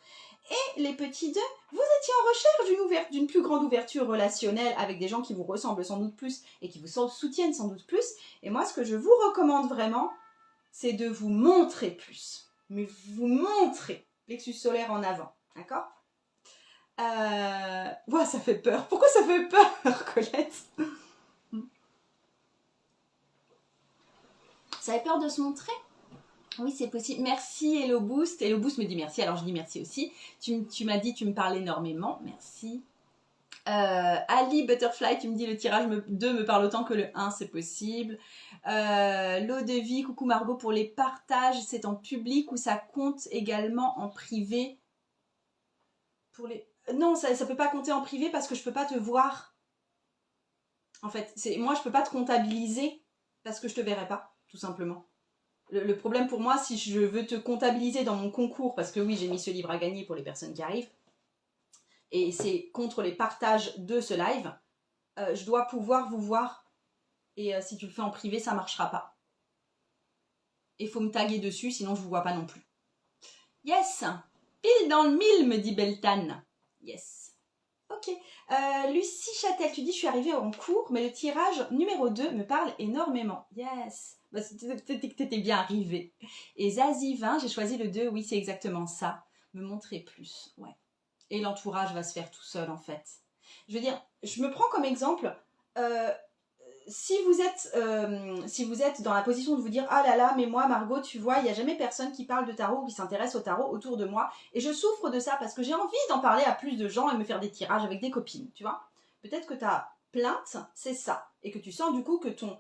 Et les petits 2, vous étiez en recherche d'une plus grande ouverture relationnelle avec des gens qui vous ressemblent sans doute plus et qui vous soutiennent sans doute plus. Et moi, ce que je vous recommande vraiment, c'est de vous montrer plus. Mais vous montrer. Plexus solaire en avant. D'accord ? Ouais, ça fait peur. Pourquoi ça fait peur, Colette ? Ça fait peur de se montrer ? Oui, c'est possible. Merci Hello Boost. Hello Boost me dit merci, alors je dis merci aussi. Tu m'as dit, tu me parles énormément. Merci. Ali Butterfly, tu me dis le tirage 2 me parle autant que le 1, c'est possible. L'eau de vie, coucou Margot, pour les partages, c'est en public ou ça compte également en privé pour les... Non, ça ne peut pas compter en privé parce que je ne peux pas te voir. En fait, moi, je ne peux pas te comptabiliser parce que je ne te verrai pas, tout simplement. Le problème pour moi, si je veux te comptabiliser dans mon concours, parce que oui, j'ai mis ce livre à gagner pour les personnes qui arrivent, et c'est contre les partages de ce live, je dois pouvoir vous voir. Et si tu le fais en privé, ça ne marchera pas. Il faut me taguer dessus, sinon je ne vous vois pas non plus. Yes, pile dans le mille, me dit Beltane. Yes. Ok. Lucie Châtel, tu dis, je suis arrivée en cours, mais le tirage numéro 2 me parle énormément. Yes. Bah, t'étais bien arrivée. Et Zazie 20, j'ai choisi le 2, oui, c'est exactement ça. Me montrer plus, ouais. Et l'entourage va se faire tout seul, en fait. Je veux dire, je me prends comme exemple... si vous êtes dans la position de vous dire « Ah là là, mais moi, Margot, tu vois, il n'y a jamais personne qui parle de tarot ou qui s'intéresse au tarot autour de moi. Et je souffre de ça parce que j'ai envie d'en parler à plus de gens et me faire des tirages avec des copines, tu vois. Peut-être que ta plainte, c'est ça. Et que tu sens du coup que ton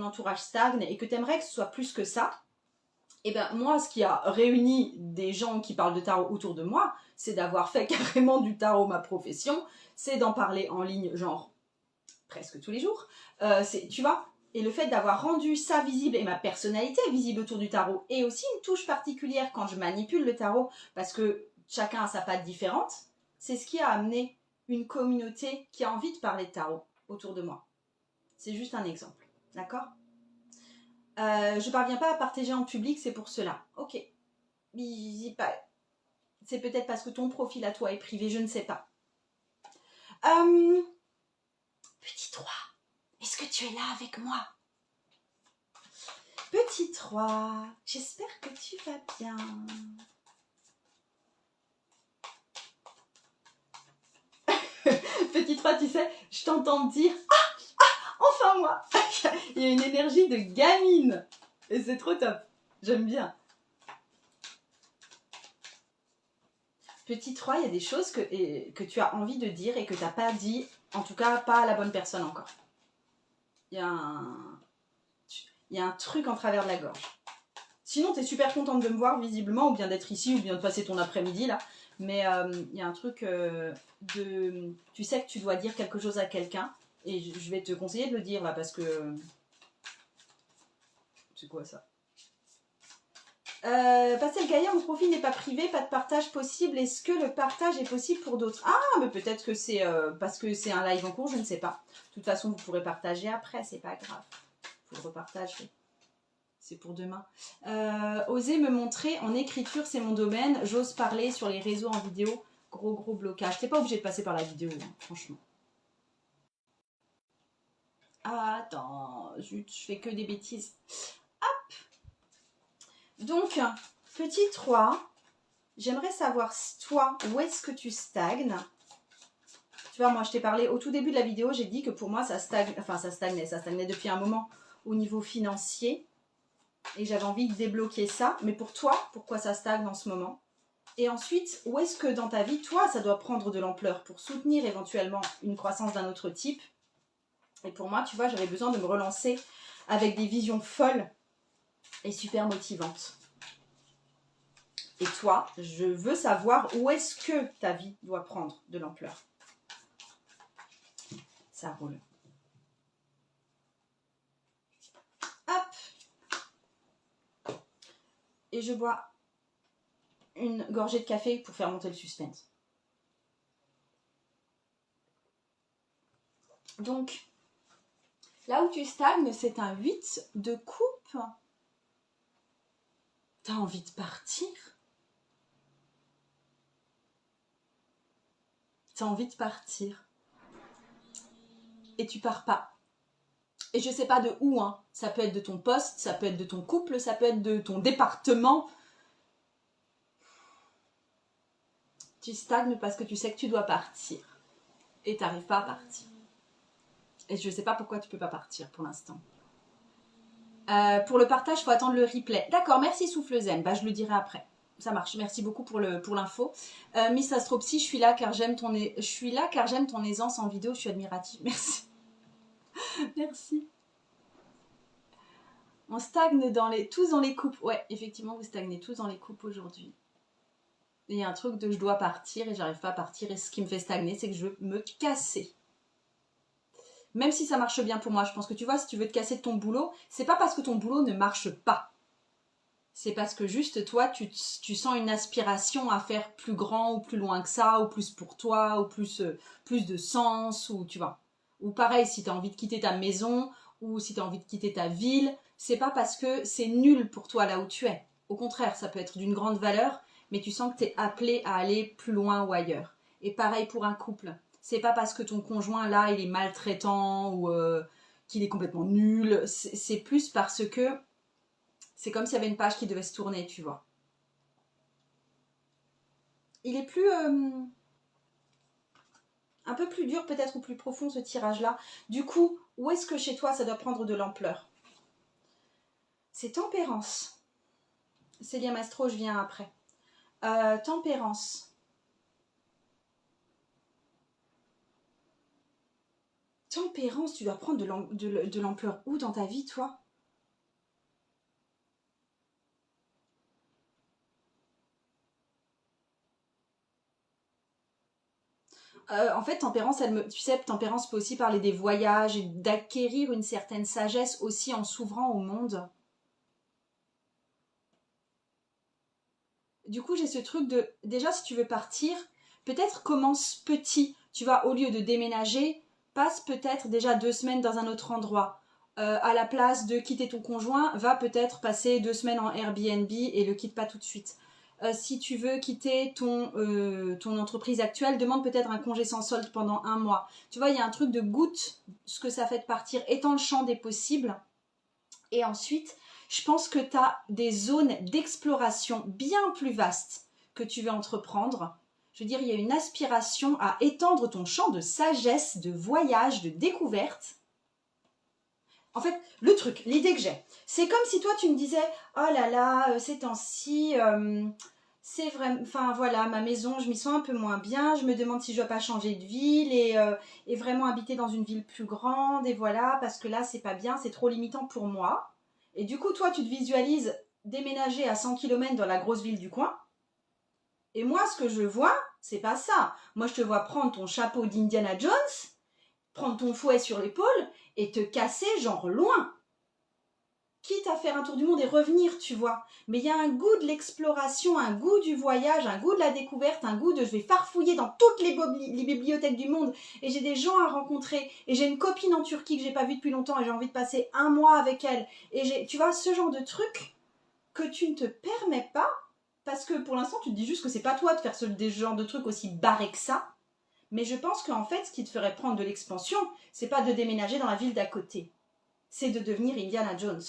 entourage stagne et que tu aimerais que ce soit plus que ça. Et bien moi, ce qui a réuni des gens qui parlent de tarot autour de moi, c'est d'avoir fait carrément du tarot ma profession, c'est d'en parler en ligne, genre presque tous les jours. Tu vois, et le fait d'avoir rendu ça visible et ma personnalité visible autour du tarot et aussi une touche particulière quand je manipule le tarot parce que chacun a sa patte différente, c'est ce qui a amené une communauté qui a envie de parler de tarot autour de moi. C'est juste un exemple, d'accord ? Je parviens pas à partager en public, c'est pour cela. Ok. C'est peut-être parce que ton profil à toi est privé, je ne sais pas. Petit 3. Est-ce que tu es là avec moi ? Petit 3, j'espère que tu vas bien. Petit 3, tu sais, je t'entends dire « enfin moi !» Il y a une énergie de gamine. Et c'est trop top. J'aime bien. Petit 3, il y a des choses que tu as envie de dire et que tu n'as pas dit, en tout cas pas à la bonne personne encore. Il y a un truc en travers de la gorge. Sinon, tu es super contente de me voir visiblement, ou bien d'être ici, ou bien de passer ton après-midi là. Mais il y a un truc de... Tu sais que tu dois dire quelque chose à quelqu'un. Et je vais te conseiller de le dire là parce que... C'est quoi ça? Pascal Gaillard, mon profil n'est pas privé, pas de partage possible. Est-ce que le partage est possible pour d'autres? Ah, mais peut-être que c'est parce que c'est un live en cours, je ne sais pas. De toute façon, vous pourrez partager après, c'est pas grave. Vous le repartagerez. C'est pour demain. Oser me montrer en écriture, c'est mon domaine. J'ose parler sur les réseaux en vidéo. Gros blocage. T'es pas obligé de passer par la vidéo, hein, franchement. Ah, attends, zut, je fais que des bêtises. Donc, petit 3, j'aimerais savoir, toi, où est-ce que tu stagnes? Tu vois, moi, je t'ai parlé au tout début de la vidéo, j'ai dit que pour moi, ça stagne, enfin, ça stagnait depuis un moment au niveau financier. Et j'avais envie de débloquer ça. Mais pour toi, pourquoi ça stagne en ce moment? Et ensuite, où est-ce que dans ta vie, toi, ça doit prendre de l'ampleur pour soutenir éventuellement une croissance d'un autre type? Et pour moi, tu vois, j'avais besoin de me relancer avec des visions folles et super motivante. Et toi, je veux savoir où est-ce que ta vie doit prendre de l'ampleur. Ça roule. Hop. Et je bois une gorgée de café pour faire monter le suspense. Donc, là où tu stagnes, c'est un 8 de coupe. T'as envie de partir? T'as envie de partir. Et tu pars pas. Et je sais pas de où, hein. Ça peut être de ton poste, ça peut être de ton couple, ça peut être de ton département. Tu stagnes parce que tu sais que tu dois partir. Et t'arrives pas à partir. Et je sais pas pourquoi tu peux pas partir pour l'instant. Pour le partage, il faut attendre le replay. D'accord, merci Soufflezen. Bah, je le dirai après. Ça marche. Merci beaucoup pour l'info. Miss Astropsy, je suis là car j'aime ton aisance en vidéo. Je suis admirative. Merci. Merci. On stagne tous dans les coupes. Ouais, effectivement, vous stagnez tous dans les coupes aujourd'hui. Il y a un truc de je dois partir et j'arrive pas à partir. Et ce qui me fait stagner, c'est que je veux me casser. Même si ça marche bien pour moi, je pense que tu vois, si tu veux te casser de ton boulot, c'est pas parce que ton boulot ne marche pas. C'est parce que juste toi, tu sens une aspiration à faire plus grand ou plus loin que ça, ou plus pour toi, ou plus de sens, ou tu vois. Ou pareil, si tu as envie de quitter ta maison, ou si tu as envie de quitter ta ville, c'est pas parce que c'est nul pour toi là où tu es. Au contraire, ça peut être d'une grande valeur, mais tu sens que tu es appelé à aller plus loin ou ailleurs. Et pareil pour un couple. C'est pas parce que ton conjoint là, il est maltraitant ou qu'il est complètement nul. C'est plus parce que c'est comme s'il y avait une page qui devait se tourner, tu vois. Il est plus... un peu plus dur peut-être ou plus profond ce tirage-là. Du coup, où est-ce que chez toi ça doit prendre de l'ampleur? C'est tempérance. Célia Mastro, je viens après. Tempérance. Tempérance, tu dois prendre de l'ampleur où dans ta vie, toi? En fait, tempérance, tu sais, tempérance peut aussi parler des voyages et d'acquérir une certaine sagesse aussi en s'ouvrant au monde. Du coup, j'ai ce truc de, déjà, si tu veux partir, peut-être commence petit. Tu vois, au lieu de déménager, passe peut-être déjà 2 semaines dans un autre endroit. À la place de quitter ton conjoint, va peut-être passer 2 semaines en Airbnb et le quitte pas tout de suite. Si tu veux quitter ton entreprise actuelle, demande peut-être un congé sans solde pendant 1 mois. Tu vois, il y a un truc de goûte, ce que ça fait de partir, étend le champ des possibles. Et ensuite, je pense que tu as des zones d'exploration bien plus vastes que tu veux entreprendre. Je veux dire, il y a une aspiration à étendre ton champ de sagesse, de voyage, de découverte. En fait, le truc, l'idée que j'ai, c'est comme si toi tu me disais « Oh là là, ces temps-ci, c'est vraiment... Enfin voilà, ma maison, je m'y sens un peu moins bien, je me demande si je ne dois pas changer de ville et vraiment habiter dans une ville plus grande, et voilà, parce que là, c'est pas bien, c'est trop limitant pour moi. » Et du coup, toi, tu te visualises déménager à 100 km dans la grosse ville du coin. Et moi, ce que je vois, c'est pas ça. Moi, je te vois prendre ton chapeau d'Indiana Jones, prendre ton fouet sur l'épaule et te casser genre loin. Quitte à faire un tour du monde et revenir, tu vois. Mais il y a un goût de l'exploration, un goût du voyage, un goût de la découverte, un goût de je vais farfouiller dans toutes les bibliothèques du monde et j'ai des gens à rencontrer et j'ai une copine en Turquie que j'ai pas vue depuis longtemps et j'ai envie de passer un mois avec elle. Et tu vois, ce genre de truc que tu ne te permets pas parce que pour l'instant, tu te dis juste que c'est pas toi de faire des genres de trucs aussi barrés que ça. Mais je pense qu'en fait, ce qui te ferait prendre de l'expansion, c'est pas de déménager dans la ville d'à côté. C'est de devenir Indiana Jones.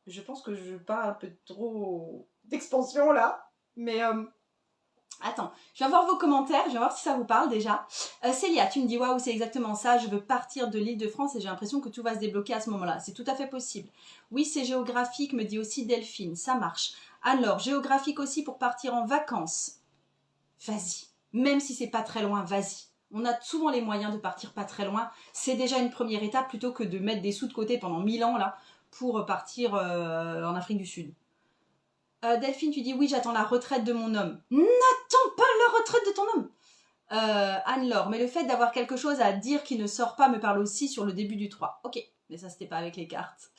Je pense que je parle un peu trop d'expansion là. Mais attends, je vais voir vos commentaires, je vais voir si ça vous parle déjà. Célia, tu me dis waouh, c'est exactement ça, je veux partir de l'Île-de-France et j'ai l'impression que tout va se débloquer à ce moment-là. C'est tout à fait possible. Oui, c'est géographique, me dit aussi Delphine, ça marche. Alors, géographique aussi pour partir en vacances. Vas-y, même si c'est pas très loin, vas-y. On a souvent les moyens de partir pas très loin. C'est déjà une première étape plutôt que de mettre des sous de côté pendant 1000 ans là pour partir en Afrique du Sud. Delphine, tu dis oui, j'attends la retraite de mon homme. N'attends pas la retraite de ton homme. Anne-Laure, mais le fait d'avoir quelque chose à dire qui ne sort pas me parle aussi sur le début du 3. Ok, mais ça c'était pas avec les cartes.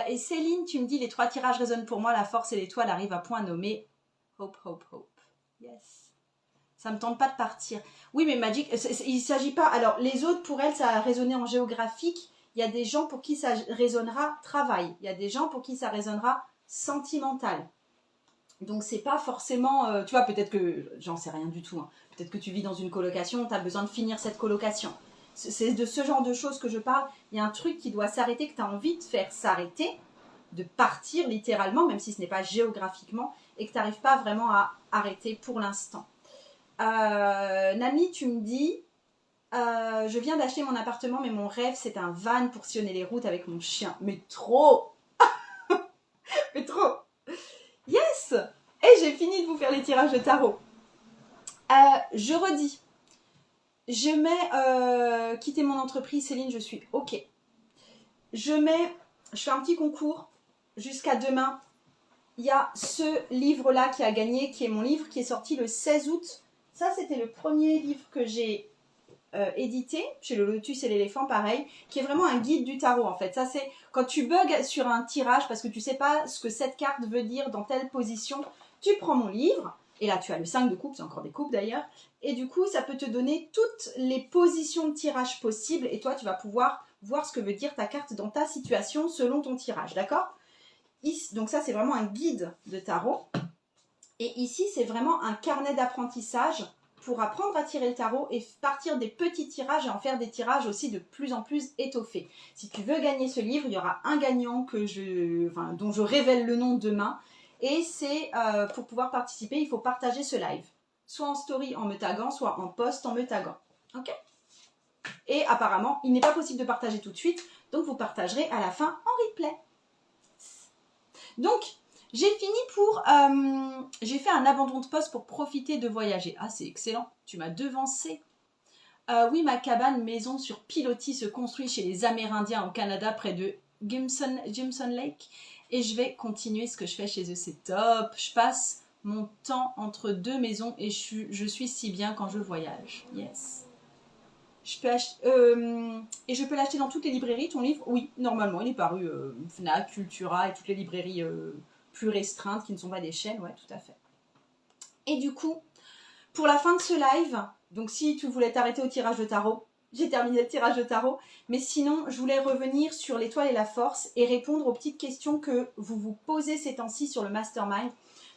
Et Céline, tu me dis les 3 tirages résonnent pour moi, la force et l'étoile arrivent à point nommé. Hope, hope, hope. Yes. Ça me tente pas de partir. Oui, mais Magic, il s'agit pas... Alors, les autres, pour elles, ça a résonné en géographique. Il y a des gens pour qui ça résonnera travail. Il y a des gens pour qui ça résonnera sentimental. Donc, c'est pas forcément... tu vois, peut-être que... J'en sais rien du tout. Hein. Peut-être que tu vis dans une colocation, tu as besoin de finir cette colocation. C'est de ce genre de choses que je parle. Il y a un truc qui doit s'arrêter, que tu as envie de faire s'arrêter, de partir littéralement, même si ce n'est pas géographiquement, et que tu n'arrives pas vraiment à arrêter pour l'instant. Nami, tu me dis, je viens d'acheter mon appartement, mais mon rêve, c'est un van pour sillonner les routes avec mon chien. Mais trop Mais trop Yes. Et j'ai fini de vous faire les tirages de tarot. Je redis, je mets quitter mon entreprise, Céline, je suis OK. Je fais un petit concours jusqu'à demain. Il y a ce livre-là qui a gagné, qui est mon livre, qui est sorti le 16 août. Ça, c'était le premier livre que j'ai édité, chez le Lotus et l'éléphant, pareil, qui est vraiment un guide du tarot, en fait. Ça, c'est quand tu bugs sur un tirage parce que tu sais pas ce que cette carte veut dire dans telle position, tu prends mon livre, et là, tu as le 5 de coupe, c'est encore des coupes d'ailleurs, et du coup, ça peut te donner toutes les positions de tirage possibles, et toi, tu vas pouvoir voir ce que veut dire ta carte dans ta situation selon ton tirage, d'accord ? Donc ça, c'est vraiment un guide de tarot. Et ici, c'est vraiment un carnet d'apprentissage pour apprendre à tirer le tarot et partir des petits tirages et en faire des tirages aussi de plus en plus étoffés. Si tu veux gagner ce livre, il y aura un gagnant dont je révèle le nom demain. Et c'est pour pouvoir participer, il faut partager ce live. Soit en story en me taguant, soit en post en me taguant. Ok ? Et apparemment, il n'est pas possible de partager tout de suite, donc vous partagerez à la fin en replay. Donc, j'ai fini pour... j'ai fait un abandon de poste pour profiter de voyager. Ah, c'est excellent. Tu m'as devancé. Oui, ma cabane maison sur pilotis se construit chez les Amérindiens au Canada près de Gimson Lake. Et je vais continuer ce que je fais chez eux. C'est top. Je passe mon temps entre 2 maisons et je suis si bien quand je voyage. Yes. Et je peux l'acheter dans toutes les librairies, ton livre? Oui, normalement, il est paru Fnac, Cultura et toutes les librairies plus restreintes qui ne sont pas des chaînes, ouais, tout à fait. Et du coup, pour la fin de ce live, donc si tu voulais t'arrêter au tirage de tarot, j'ai terminé le tirage de tarot, mais sinon, je voulais revenir sur l'étoile et la force et répondre aux petites questions que vous vous posez ces temps-ci sur le mastermind.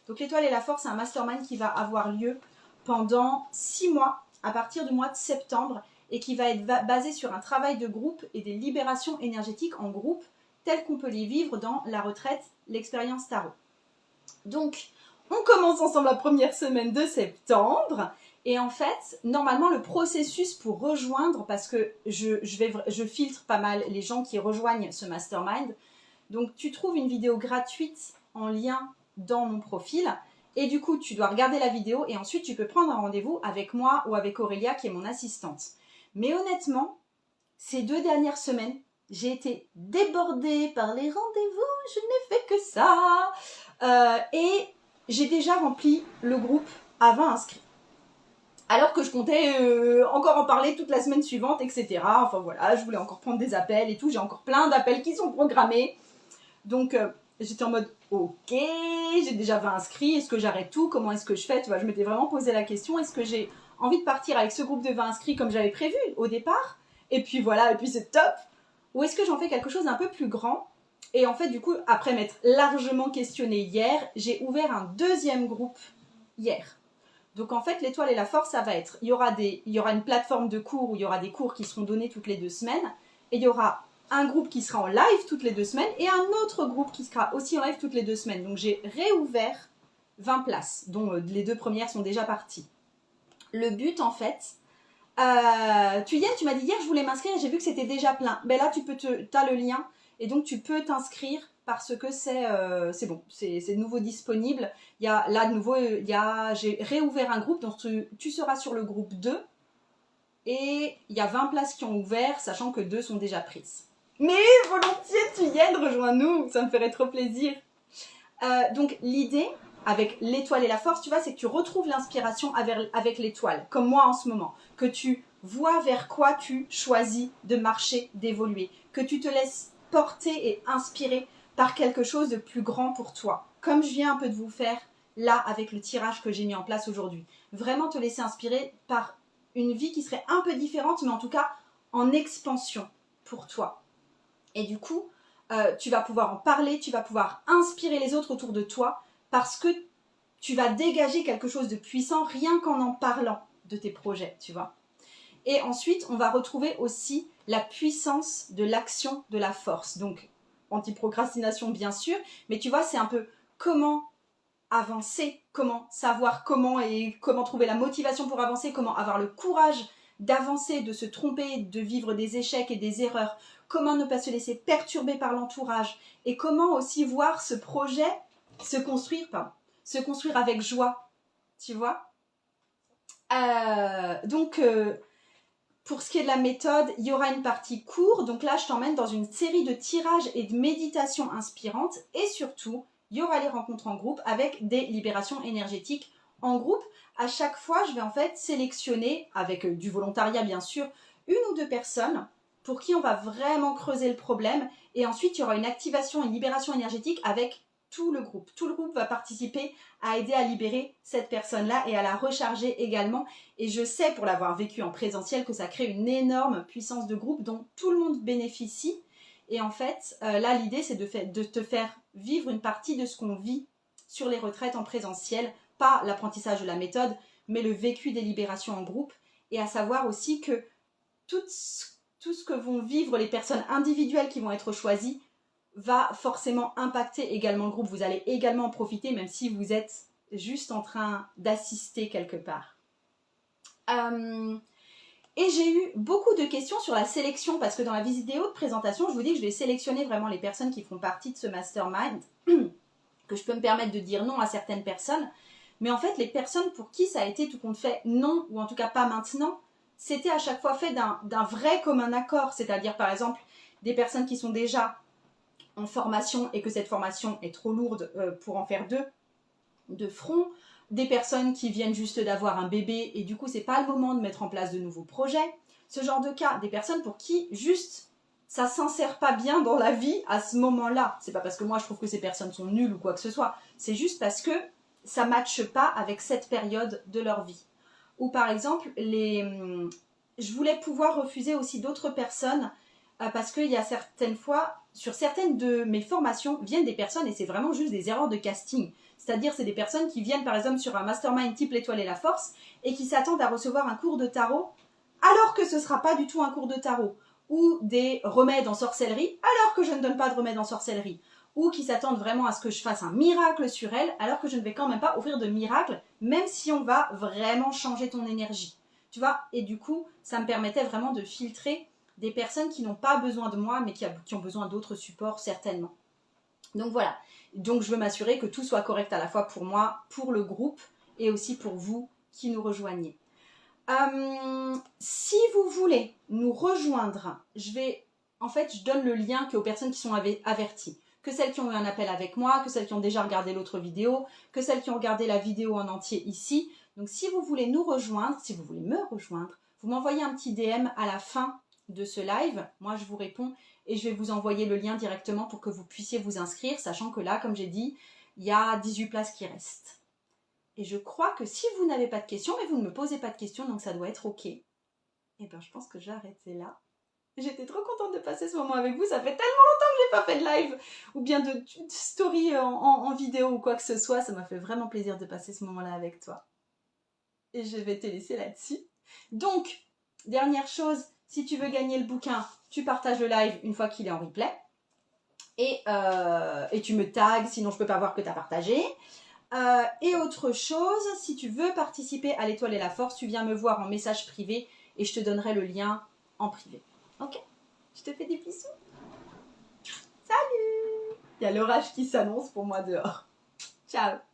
Donc l'étoile et la force, c'est un mastermind qui va avoir lieu pendant 6 mois, à partir du mois de septembre, et qui va être basé sur un travail de groupe et des libérations énergétiques en groupe, telles qu'on peut les vivre dans la retraite, l'expérience tarot. Donc, on commence ensemble la première semaine de septembre, et en fait, normalement, le processus pour rejoindre, parce que je filtre pas mal les gens qui rejoignent ce mastermind, donc tu trouves une vidéo gratuite en lien dans mon profil, et du coup, tu dois regarder la vidéo, et ensuite, tu peux prendre un rendez-vous avec moi ou avec Aurélia, qui est mon assistante. Mais honnêtement, ces 2 dernières semaines, j'ai été débordée par les rendez-vous, je n'ai fait que ça. Et j'ai déjà rempli le groupe à 20 inscrits. Alors que je comptais encore en parler toute la semaine suivante, etc. Enfin voilà, je voulais encore prendre des appels et tout. J'ai encore plein d'appels qui sont programmés. Donc j'étais en mode, ok, j'ai déjà 20 inscrits, est-ce que j'arrête tout? Comment est-ce que je fais? Tu vois, je m'étais vraiment posé la question, est-ce que j'ai envie de partir avec ce groupe de 20 inscrits comme j'avais prévu au départ? Et puis voilà, et puis c'est top. Ou est-ce que j'en fais quelque chose d'un peu plus grand? Et en fait, du coup, après m'être largement questionnée hier, j'ai ouvert un deuxième groupe hier. Donc en fait, l'étoile et la force, ça va être, il y aura une plateforme de cours où il y aura des cours qui seront donnés toutes les 2 semaines, et il y aura un groupe qui sera en live toutes les 2 semaines, et un autre groupe qui sera aussi en live toutes les 2 semaines. Donc j'ai réouvert 20 places, dont les 2 premières sont déjà parties. Le but en fait, tu m'as dit hier je voulais m'inscrire et j'ai vu que c'était déjà plein. Ben là t'as le lien, et donc tu peux t'inscrire parce que c'est bon, c'est de nouveau disponible. Il y a là de nouveau, j'ai réouvert un groupe, donc tu seras sur le groupe 2 et il y a 20 places qui ont ouvert, sachant que 2 sont déjà prises. Mais volontiers, Thuyen, rejoins-nous, ça me ferait trop plaisir. Donc l'idée avec l'étoile et la force, tu vois, c'est que tu retrouves l'inspiration avec l'étoile, comme moi en ce moment, que tu vois vers quoi tu choisis de marcher, d'évoluer, que tu te laisses porter et inspirer par quelque chose de plus grand pour toi, comme je viens un peu de vous faire là avec le tirage que j'ai mis en place aujourd'hui. Vraiment te laisser inspirer par une vie qui serait un peu différente, mais en tout cas en expansion pour toi. Et du coup, tu vas pouvoir en parler, tu vas pouvoir inspirer les autres autour de toi, parce que tu vas dégager quelque chose de puissant rien qu'en en parlant de tes projets, tu vois. Et ensuite, on va retrouver aussi la puissance de l'action, de la force. Donc, anti-procrastination, bien sûr, mais tu vois, c'est un peu comment avancer, comment savoir comment trouver la motivation pour avancer, comment avoir le courage d'avancer, de se tromper, de vivre des échecs et des erreurs, comment ne pas se laisser perturber par l'entourage, et comment aussi voir ce projet se construire avec joie, tu vois. Pour ce qui est de la méthode, il y aura une partie cours, donc là je t'emmène dans une série de tirages et de méditations inspirantes, et surtout, il y aura les rencontres en groupe avec des libérations énergétiques en groupe. À chaque fois, je vais en fait sélectionner, avec du volontariat bien sûr, 1 ou 2 personnes pour qui on va vraiment creuser le problème, et ensuite il y aura une activation et une libération énergétique avec tout le groupe. Tout le groupe va participer à aider à libérer cette personne-là et à la recharger également. Et je sais, pour l'avoir vécu en présentiel, que ça crée une énorme puissance de groupe dont tout le monde bénéficie. Et en fait, là, l'idée, c'est de te faire vivre une partie de ce qu'on vit sur les retraites en présentiel, pas l'apprentissage de la méthode, mais le vécu des libérations en groupe. Et à savoir aussi que tout ce que vont vivre les personnes individuelles qui vont être choisies va forcément impacter également le groupe. Vous allez également en profiter, même si vous êtes juste en train d'assister quelque part. Et j'ai eu beaucoup de questions sur la sélection, parce que dans la vidéo de présentation, je vous dis que je vais sélectionner vraiment les personnes qui font partie de ce mastermind, que je peux me permettre de dire non à certaines personnes, mais en fait, les personnes pour qui ça a été tout compte fait non, ou en tout cas pas maintenant, c'était à chaque fois fait d'un vrai commun accord, c'est-à-dire par exemple des personnes qui sont déjà en formation et que cette formation est trop lourde pour en faire 2 de front, des personnes qui viennent juste d'avoir un bébé et du coup c'est pas le moment de mettre en place de nouveaux projets, ce genre de cas, des personnes pour qui juste ça s'insère pas bien dans la vie à ce moment-là. C'est pas parce que moi je trouve que ces personnes sont nulles ou quoi que ce soit, c'est juste parce que ça matche pas avec cette période de leur vie. Ou par exemple, je voulais pouvoir refuser aussi d'autres personnes parce qu'il y a certaines fois, sur certaines de mes formations, viennent des personnes et c'est vraiment juste des erreurs de casting. C'est-à-dire, c'est des personnes qui viennent par exemple sur un mastermind type l'étoile et la force et qui s'attendent à recevoir un cours de tarot alors que ce ne sera pas du tout un cours de tarot. Ou des remèdes en sorcellerie alors que je ne donne pas de remèdes en sorcellerie. Ou qui s'attendent vraiment à ce que je fasse un miracle sur elles alors que je ne vais quand même pas offrir de miracle, même si on va vraiment changer ton énergie. Tu vois, et du coup, ça me permettait vraiment de filtrer des personnes qui n'ont pas besoin de moi, mais qui ont besoin d'autres supports, certainement. Donc voilà. Donc je veux m'assurer que tout soit correct à la fois pour moi, pour le groupe, et aussi pour vous qui nous rejoignez. Si vous voulez nous rejoindre, je donne le lien aux personnes qui sont averties. que celles qui ont eu un appel avec moi, que celles qui ont déjà regardé l'autre vidéo, que celles qui ont regardé la vidéo en entier ici. Donc si vous voulez nous rejoindre, si vous voulez me rejoindre, vous m'envoyez un petit DM à la fin de ce live. Moi, je vous réponds et je vais vous envoyer le lien directement pour que vous puissiez vous inscrire, sachant que là, comme j'ai dit, il y a 18 places qui restent. Et je crois que si vous n'avez pas de questions, mais vous ne me posez pas de questions, donc ça doit être OK. Et bien, je pense que j'ai arrêté là. J'étais trop contente de passer ce moment avec vous. Ça fait tellement longtemps que j'ai pas fait de live ou bien de story en vidéo ou quoi que ce soit. Ça m'a fait vraiment plaisir de passer ce moment-là avec toi. Et je vais te laisser là-dessus. Donc, dernière chose, si tu veux gagner le bouquin, tu partages le live une fois qu'il est en replay. Et tu me tags, sinon je peux pas voir que tu as partagé. Et autre chose, si tu veux participer à l'Étoile et la Force, tu viens me voir en message privé et je te donnerai le lien en privé. Ok? Je te fais des bisous. Salut! Il y a l'orage qui s'annonce pour moi dehors. Ciao!